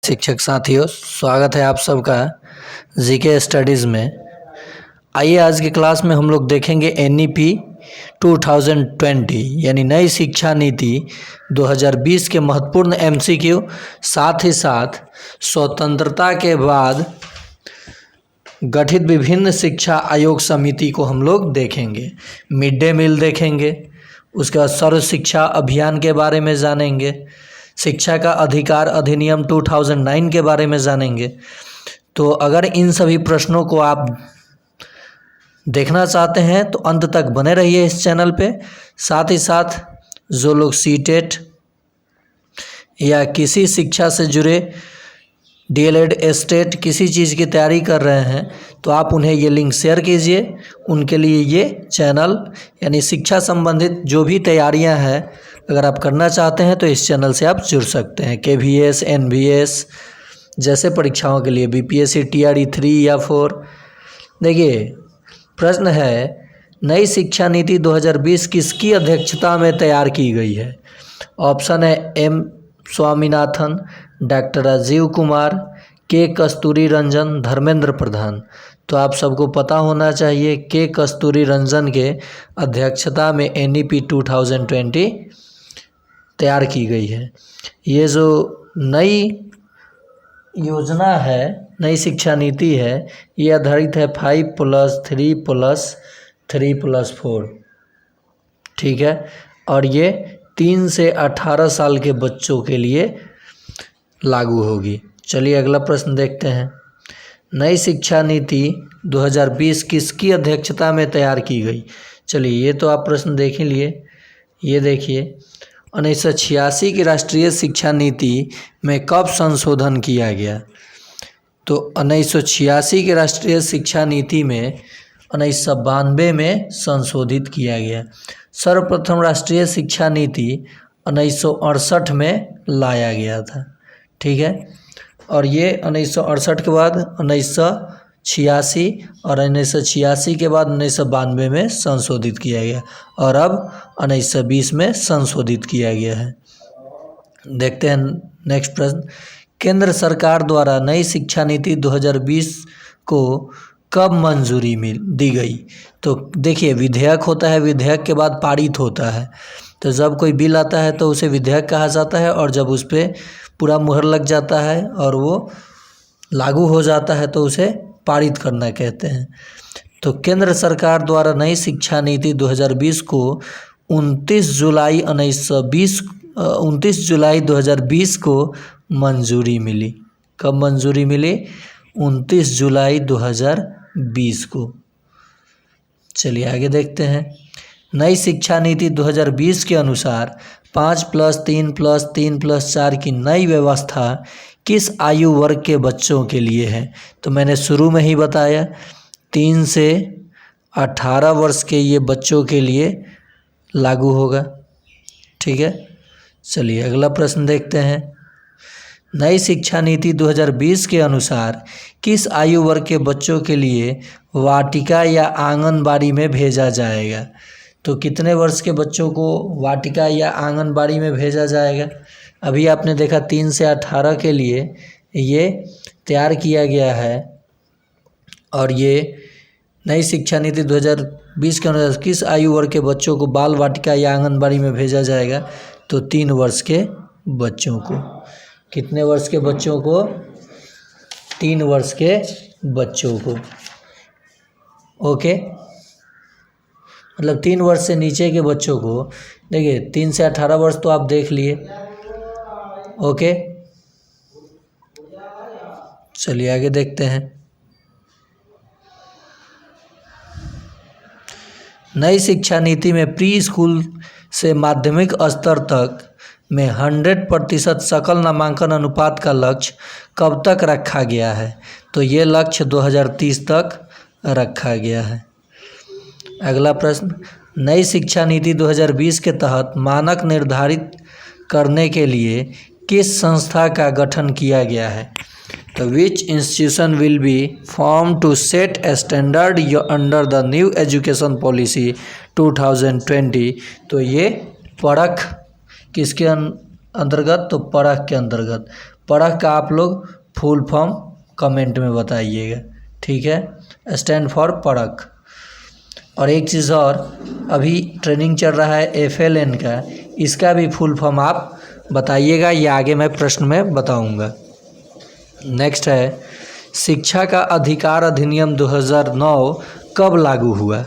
शिक्षक साथियों, स्वागत है आप सबका जीके स्टडीज़ में। आइए आज की क्लास में हम लोग देखेंगे NEP 2020 यानी नई शिक्षा नीति 2020 के महत्वपूर्ण MCQ, साथ ही साथ स्वतंत्रता के बाद गठित विभिन्न शिक्षा आयोग समिति को हम लोग देखेंगे। मिड डे मील देखेंगे, उसके बाद सर्व शिक्षा अभियान के बारे में जानेंगे, शिक्षा का अधिकार अधिनियम 2009 के बारे में जानेंगे। तो अगर इन सभी प्रश्नों को आप देखना चाहते हैं तो अंत तक बने रहिए इस चैनल पे। साथ ही साथ जो लोग सीटेट या किसी शिक्षा से जुड़े DLED एस्टेट किसी चीज़ की तैयारी कर रहे हैं तो आप उन्हें ये लिंक शेयर कीजिए। उनके लिए ये चैनल यानी शिक्षा संबंधित जो भी तैयारियां हैं अगर आप करना चाहते हैं तो इस चैनल से आप जुड़ सकते हैं। KVS, NVS जैसे परीक्षाओं के लिए BPSC TRE 3 या 4। देखिए प्रश्न है, नई शिक्षा नीति 2020 किसकी अध्यक्षता में तैयार की गई है? ऑप्शन है M Swaminathan, doctor Rajiv Kumar, K Kasturi Rangan, Dharmendra Pradhan. तो आप सबको पता होना चाहिए K कस्तूरी रंजन के अध्यक्षता में NEP 2020 तैयार की गई है। ये जो नई योजना है, नई शिक्षा नीति है, ये आधारित है 5+3+3+4, ठीक है। और ये 3 से 18 साल के बच्चों के लिए लागू होगी। चलिए अगला प्रश्न देखते हैं। नई शिक्षा नीति 2020 किसकी अध्यक्षता में तैयार की गई? चलिए ये तो आप प्रश्न देख ही लिए। ये देखिए 1986 की राष्ट्रीय शिक्षा नीति में कब संशोधन किया गया? तो 1986 की राष्ट्रीय शिक्षा नीति में 1992 में संशोधित किया गया। सर्वप्रथम राष्ट्रीय शिक्षा नीति 1968 में लाया गया था, ठीक है। और ये 1968 के बाद 1986 और 1986 के बाद 1992 में संशोधित किया गया और अब 1920 में संशोधित किया गया है। देखते हैं नेक्स्ट प्रश्न। केंद्र सरकार द्वारा नई शिक्षा नीति 2020 को कब मंजूरी दी गई? तो देखिए विधेयक होता है, विधेयक के बाद पारित होता है। तो जब कोई बिल आता है तो उसे विधेयक कहा जाता है और जब उस पर पूरा मुहर लग जाता है और वो लागू हो जाता है तो उसे पारित करना कहते हैं। तो केंद्र सरकार द्वारा नई शिक्षा नीति 2020 को 29 जुलाई 2020 को मंजूरी मिली। कब मंजूरी मिली? 29 जुलाई 2020 को। चलिए आगे देखते हैं। नई शिक्षा नीति 2020 के अनुसार 5+3+3+4 की नई व्यवस्था किस आयु वर्ग के बच्चों के लिए है? तो मैंने शुरू में ही बताया 3 से 18 वर्ष के ये बच्चों के लिए लागू होगा, ठीक है। चलिए अगला प्रश्न देखते हैं। नई शिक्षा नीति 2020 के अनुसार किस आयु वर्ग के बच्चों के लिए वाटिका या आंगनबाड़ी में भेजा जाएगा? तो कितने वर्ष के बच्चों को वाटिका या आंगनबाड़ी में भेजा जाएगा? अभी आपने देखा 3 से 18 के लिए ये तैयार किया गया है और ये नई शिक्षा नीति 2020 के अनुसार किस आयु वर्ग के बच्चों को बाल वाटिका या आंगनबाड़ी में भेजा जाएगा? तो 3 वर्ष के बच्चों को। कितने वर्ष के बच्चों को? 3 वर्ष के बच्चों को, ओके। मतलब 3 वर्ष से नीचे के बच्चों को। देखिए 3 से 18 वर्ष तो आप देख लिए, ओके। चलिए आगे देखते हैं। नई शिक्षा नीति में प्री स्कूल से माध्यमिक स्तर तक में 100% सकल नामांकन अनुपात का लक्ष्य कब तक रखा गया है? तो ये लक्ष्य 2030 तक रखा गया है। अगला प्रश्न। नई शिक्षा नीति 2020 के तहत मानक निर्धारित करने के लिए किस संस्था का गठन किया गया है? तो which institution will be form to set a standard under the new education policy 2020? तो ये परख किसके अंतर्गत? तो परख के अंतर्गत। परख का आप लोग फुल फॉर्म कमेंट में बताइएगा, ठीक है। स्टैंड फॉर परख। और एक चीज़ और, अभी ट्रेनिंग चल रहा है FLN का, इसका भी फुल फॉर्म आप बताइएगा, ये आगे मैं प्रश्न में बताऊंगा। नेक्स्ट है, शिक्षा का अधिकार अधिनियम 2009 कब लागू हुआ?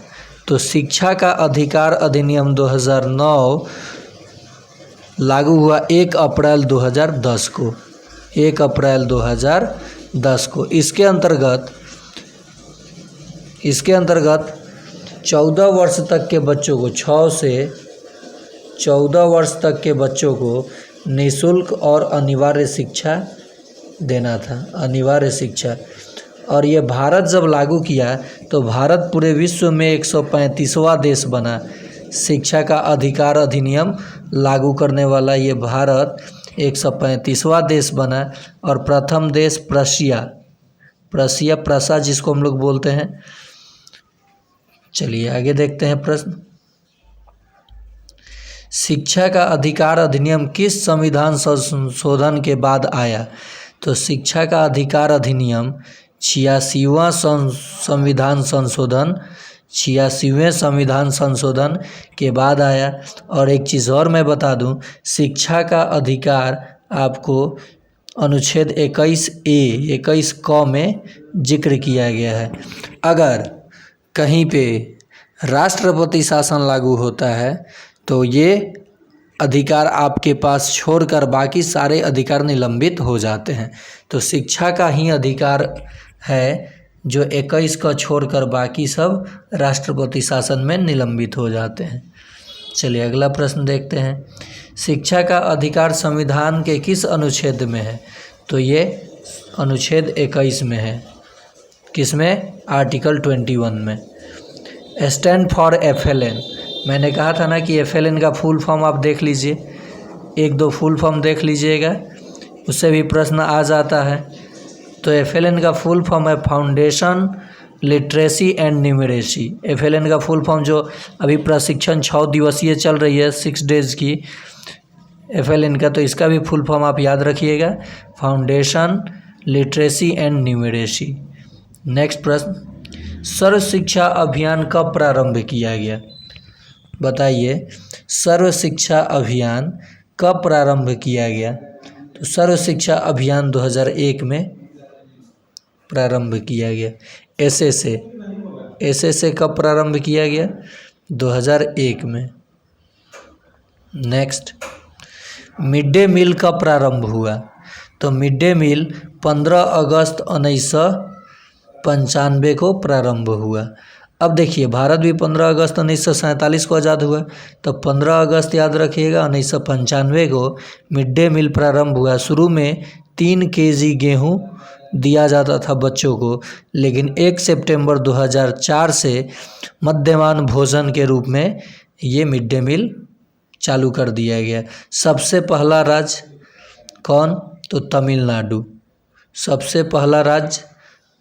तो शिक्षा का अधिकार अधिनियम 2009 लागू हुआ 1 अप्रैल 2010 को, 1 अप्रैल 2010 को। इसके अंतर्गत 14 वर्ष तक के बच्चों को, 6 से 14 वर्ष तक के बच्चों को निःशुल्क और अनिवार्य शिक्षा देना था, अनिवार्य शिक्षा। और ये भारत जब लागू किया तो भारत पूरे विश्व में 135वां देश बना शिक्षा का अधिकार अधिनियम लागू करने वाला। ये भारत 135वां देश बना। और प्रथम देश प्रसा जिसको हम लोग बोलते हैं। चलिए आगे देखते हैं प्रश्न। शिक्षा का अधिकार अधिनियम किस संविधान संशोधन के बाद आया? तो शिक्षा का अधिकार अधिनियम 86वां संविधान संशोधन, 86वें संविधान संशोधन के बाद आया। और एक चीज़ और मैं बता दूं, शिक्षा का अधिकार आपको अनुच्छेद 21A 21 क में जिक्र किया गया है। अगर कहीं पे राष्ट्रपति शासन लागू होता है तो ये अधिकार आपके पास छोड़कर बाकी सारे अधिकार निलंबित हो जाते हैं। तो शिक्षा का ही अधिकार है जो 21 का छोड़कर बाकी सब राष्ट्रपति शासन में निलंबित हो जाते हैं। चलिए अगला प्रश्न देखते हैं। शिक्षा का अधिकार संविधान के किस अनुच्छेद में है? तो ये अनुच्छेद 21 में है। किस में? आर्टिकल 21 में। स्टैंड फॉर FLN, मैंने कहा था ना कि FLN का फुल फॉर्म आप देख लीजिए, 1-2 फुल फॉर्म देख लीजिएगा, उससे भी प्रश्न आ जाता है। तो FLN का फुल फॉर्म है foundation literacy and numeracy. FLN का फुल फॉर्म जो अभी प्रशिक्षण 6 दिवसीय चल रही है, 6 डेज़ की FLN का, तो इसका भी फुल फॉर्म आप याद रखिएगा, foundation literacy and numeracy. Next प्रश्न, सर्व शिक्षा अभियान कब प्रारंभ किया गया? बताइए, सर्व शिक्षा अभियान कब प्रारंभ किया गया? तो सर्व शिक्षा अभियान 2001 में प्रारंभ किया गया। ऐसे कब प्रारंभ किया गया? 2001 में। नेक्स्ट, मिड डे मील कब प्रारंभ हुआ? तो मिड डे मील 15 अगस्त 1995 को प्रारंभ हुआ। अब देखिए, भारत भी 15 अगस्त 1947 को आज़ाद हुआ, तो 15 अगस्त याद रखिएगा 1995 को मिड डे मील प्रारंभ हुआ। शुरू में 3 kg गेहूँ दिया जाता था बच्चों को, लेकिन 1 सितंबर 2004 से मध्याह्न भोजन के रूप में ये मिड डे मील चालू कर दिया गया। सबसे पहला राज्य कौन? तो तमिलनाडु। सबसे पहला राज्य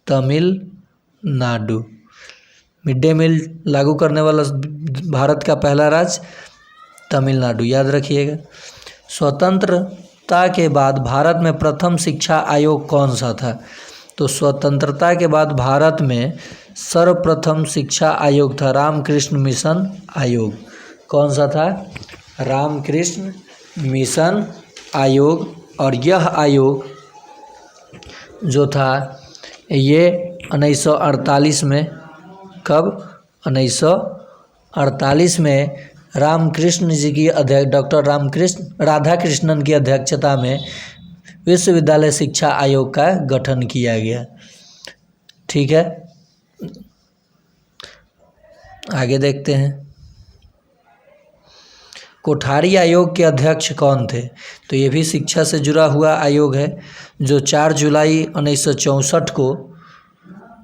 तमिलनाडु। मिड डे मील लागू करने वाला भारत का पहला राज्य तमिलनाडु, याद रखिएगा। स्वतंत्रता के बाद भारत में प्रथम शिक्षा आयोग कौन सा था? तो स्वतंत्रता के बाद भारत में सर्वप्रथम शिक्षा आयोग था रामकृष्ण मिशन आयोग। कौन सा था? रामकृष्ण मिशन आयोग। और यह आयोग जो था ये 1948 में, कब? 1948 में रामकृष्ण जी की डॉक्टर राधाकृष्णन की अध्यक्षता में विश्वविद्यालय शिक्षा आयोग का गठन किया गया। ठीक है, आगे देखते हैं। कोठारी आयोग के अध्यक्ष कौन थे? तो ये भी शिक्षा से जुड़ा हुआ आयोग है, जो 4 जुलाई 1964 को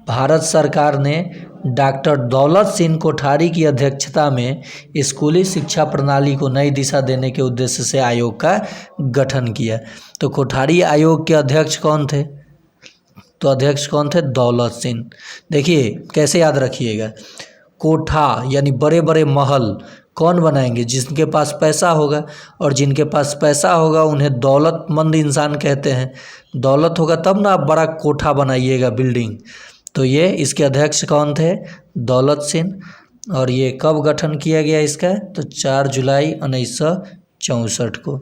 भारत सरकार ने डॉक्टर दौलत सिंह कोठारी की अध्यक्षता में स्कूली शिक्षा प्रणाली को नई दिशा देने के उद्देश्य से आयोग का गठन किया। तो कोठारी आयोग के अध्यक्ष कौन थे? तो अध्यक्ष कौन थे? दौलत सिंह। देखिए कैसे याद रखिएगा, कोठा यानी बड़े बड़े महल, कौन बनाएंगे? जिनके पास पैसा होगा, और जिनके पास पैसा होगा उन्हें दौलतमंद इंसान कहते हैं। दौलत होगा तब ना आप बड़ा कोठा बनाइएगा, बिल्डिंग। तो ये इसके अध्यक्ष कौन थे? दौलत सिंह। और ये कब गठन किया गया इसका? तो 4 जुलाई 1964 को।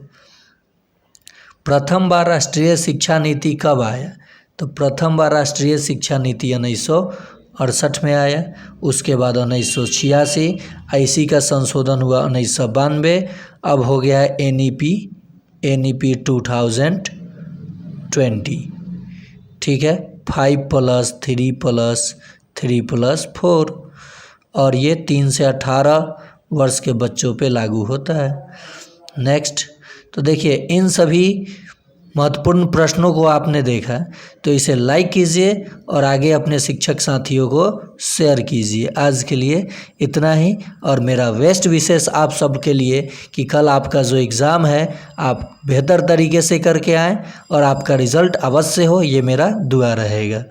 प्रथम बार राष्ट्रीय शिक्षा नीति कब आया? तो प्रथम बार राष्ट्रीय शिक्षा नीति 1968 में आया। उसके बाद 1986, इसी का संशोधन हुआ 1992। अब हो गया है NEP 2020। ठीक है, 5+3+3+4, और ये 3 से 18 वर्ष के बच्चों पे लागू होता है। नेक्स्ट, तो देखिए इन सभी महत्वपूर्ण प्रश्नों को आपने देखा, तो इसे लाइक कीजिए और आगे अपने शिक्षक साथियों को शेयर कीजिए। आज के लिए इतना ही, और मेरा बेस्ट विशेष आप सबके लिए कि कल आपका जो एग्ज़ाम है आप बेहतर तरीके से करके आएँ और आपका रिज़ल्ट अवश्य हो, ये मेरा दुआ रहेगा।